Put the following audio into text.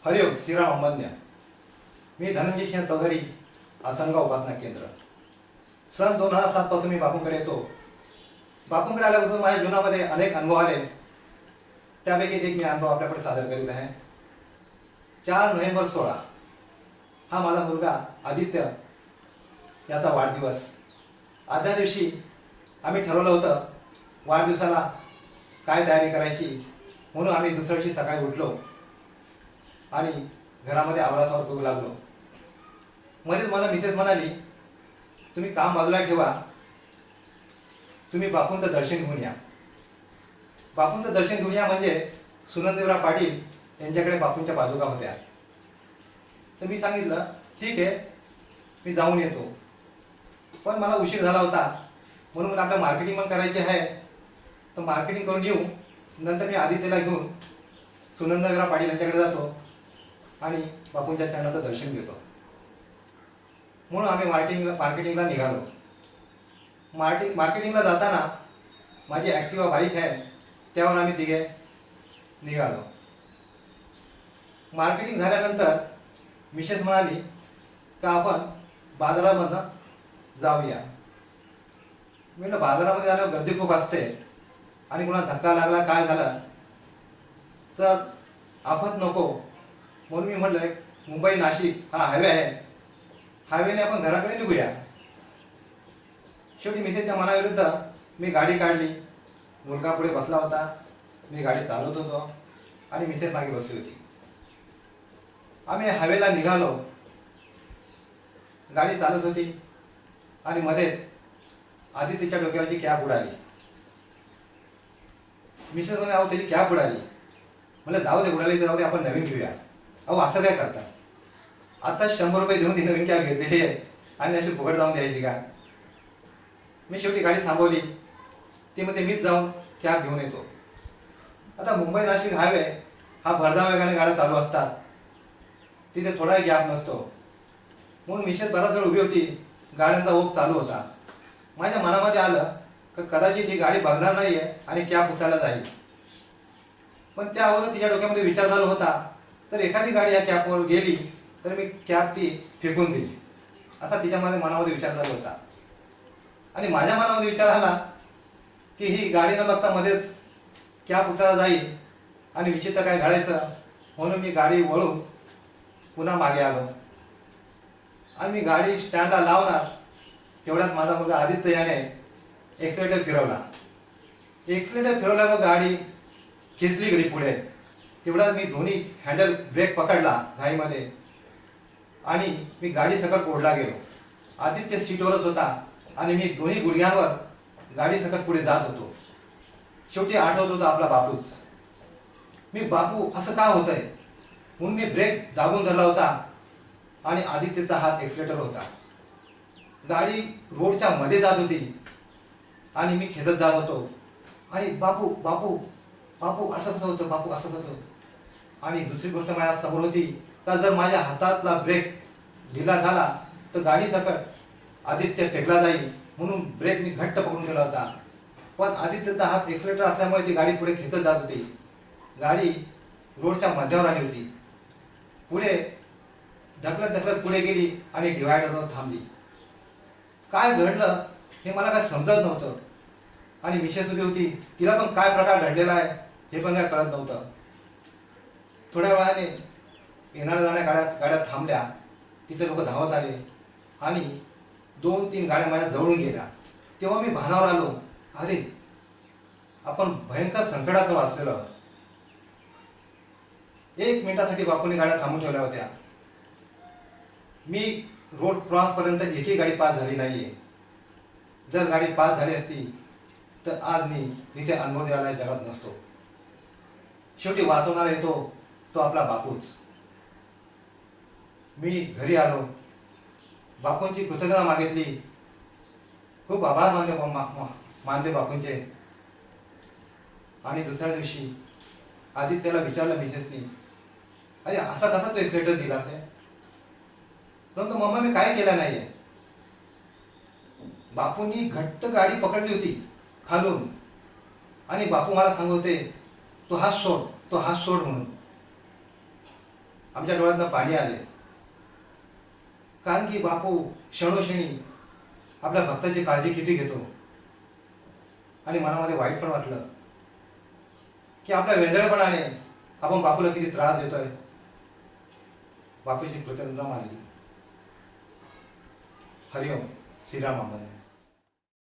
हरिओम श्रीराम अंबन्या. मी धनंजय सिंह चौधरी, आसनगाव उपासना केंद्र. सन 2007 पासून मी बापूंकडे येतो. बापूंकडे आल्यापासून माझ्या जीवनामध्ये अनेक अनुभव आले. त्यापैकी एक मी अनुभव आपल्याकडे सादर करीत आहे. 4 नोव्हेंबर 16 हा माझा मुलगा आदित्य याचा वाढदिवस. आजच्या दिवशी आम्ही ठरवलं होतं वाढदिवसाला काय तयारी करायची, म्हणून आम्ही दुसऱ्या दिवशी सकाळी उठलो आणि घरामध्ये आवरासावर करू लागलो. मध्येच मला मिसेस म्हणाली, तुम्ही काम बाजूला ठेवा, तुम्ही बापूंचं दर्शन घेऊन या. बापूंचं दर्शन घेऊन या म्हणजे सुनंदेवराव पाटील यांच्याकडे बापूंच्या पादुका होत्या. तर मी सांगितलं ठीक आहे, मी जाऊन येतो. पण मला उशीर झाला होता, म्हणून आपलं मार्केटिंग पण करायचे आहे, तर मार्केटिंग करून येऊ. नंतर मी आदित्यला घेऊन सुनंदेवराव पाटील यांच्याकडे जातो आणि बापूंच्या चरणाचं दर्शन घेतो. म्हणून आम्ही मार्केटिंगला निघालो. मार्केटिंगला जाताना माझी ॲक्टिवा बाईक आहे, त्यावर आम्ही तिघे निघालो. मार्केटिंग झाल्यानंतर मिसेस म्हणाली का आपण बाजारामधनं जाऊया. म्हटलं बाजारामध्ये जाण्यावर गर्दी खूप असते आणि कोणाला धक्का लागला काय झालं तर आफत नको, म्हणून मी म्हटलं मुंबई नाशिक हा हायवे आहे, हायवेने आपण घराकडे निघूया. शेवटी मिसेसच्या मनाविरुद्ध मी गाडी काढली. मुलगा पुढे बसला होता, मी गाडी चालवत होतो आणि मिसेस मागे बसली होती. आम्ही हायवेला निघालो. गाडी चालत होती आणि मध्येच आदित्यच्या डोक्यावरची कॅप उडाली. मिसेस म्हणे अहो त्याची कॅप उडाली. म्हणलं जाऊ दे, उडाली जाऊ दे, आपण नवीन घेऊया. अहो असं काय करता, आता 100 रुपये देऊन ती नवीन कॅब घेतलेली आहे आणि अशी फुकट जाऊन द्यायची का. मी शेवटी गाडी थांबवली. ती मध्ये मीच जाऊन कॅब घेऊन येतो. आता मुंबई नाशिक हायवे हा भरधाव वेगाने गाड्या चालू असतात, तिथे थोडाही गॅप नसतो. म्हणून मिसेस बराच वेळ उभी होती, गाड्यांचा ओघ चालू होता. माझ्या मनामध्ये आलं की कदाचित ही गाडी बघणार नाहीये आणि कॅब उचलायला जाईल. पण त्यावर तिच्या डोक्यामध्ये विचार चालू होता, तर एखादी गाडी या कॅबवर गेली तर मी कॅब ती फेकून देईल, असा तिच्या मनामध्ये विचार चालू होता. आणि माझ्या मनामध्ये विचार आला की ही गाडी न बघता मध्येच कॅब उचलायला जाईल आणि विचित्र काय घडायचं, म्हणून मी गाडी वळून पुन्हा मागे आलो आणि मी गाडी स्टँडला लावणार तेवढ्यात माझा मुलगा आदित्य याने एक्सिलेटर फिरवला. एक्सिलेटर फिरवल्यावर गाडी खेचली गेली पुढे. तेवढ्यात मी दोन्ही हँडल ब्रेक पकडला घाईमध्ये आणि मी गाडी सकट ओढला गेलो. आदित्य सीटवरच होता आणि मी दोन्ही गुडघ्यांवर गाडी सकट पुढे जात होतो. शेवटी आठवत होता आपला बापूच. मी बापू असं का होतंय म्हणून मी ब्रेक दाबून धरला होता आणि आदित्यचा हात एक्सिलेटर होता. गाडी रोडच्या मध्ये जात होती आणि मी खेचत जात होतो आणि बापू बापू बापू असं कसं होतं, बापू असं होतं. आणि दुसरी गोष्ट माझ्या समोर होती का जर माझ्या हातातला ब्रेक ढिला झाला तर गाडी सकट आदित्य फेकला जाईल, म्हणून ब्रेक मी घट्ट पकडून ठेवला होता. पण आदित्यचा हात एक्सिलेटर असल्यामुळे ती गाडी पुढे खेचत जात होती. गाडी रोडच्या मध्यावर आली होती. पुढे ढकलत ढकलत पुढे गेली आणि डिवायडरवर थांबली. काय घडलं हे मला काय समजत नव्हतं आणि मिसेस उभी होती, तिला पण काय प्रकार घडलेला आहे हे पण काय कळत नव्हतं. थोड्या वेळाने येणाऱ्या जाणाऱ्या गाड्या थांबल्या. तिथले लोक धावत आले आणि 2-3 गाड्या माझ्या जवळून गेल्या. तेव्हा मी भानावर आलो, अरे आपण भयंकर संकटात वाचलेलो आहोत. 1 मिनिटासाठी बापूंनी गाड्या थांबून ठेवल्या होत्या. मी रोड क्रॉस पर्यंत एकही गाडी पास झाली नाहीये. जर गाडी पास झाली असती तर आज मी इथे अनुभव द्यायला जगात नसतो. शेवटी वाचवणार येतो तो आपला बापूच. मी घरी आलो, बापूंची कृतज्ञता मागितली, खूप आभार मानले बापूंचे. आणि दुसऱ्या दिवशी आदित्यला विचारलं मिसेसनी, अरे असा कसा तो एक्सिलेटर दिला ते. परंतु मम्मा मी काय केलं नाहीये. बापूंनी घट्ट गाडी पकडली होती खालून आणि बापू मला सांगत होते तो हात सोड, तो हात सोड म्हणून. आमच्या डोळ्यातनं पाणी आले. कारण की बापू क्षणोक्षणी आपल्या भक्ताची काळजी किती घेतो. आणि मनामध्ये वाईट पण वाटलं की आपल्या वेंधळपणाने आपण बापूला किती त्रास देतोय. बापूची कृतज्ञता मानली. हरिओम. श्रीराम.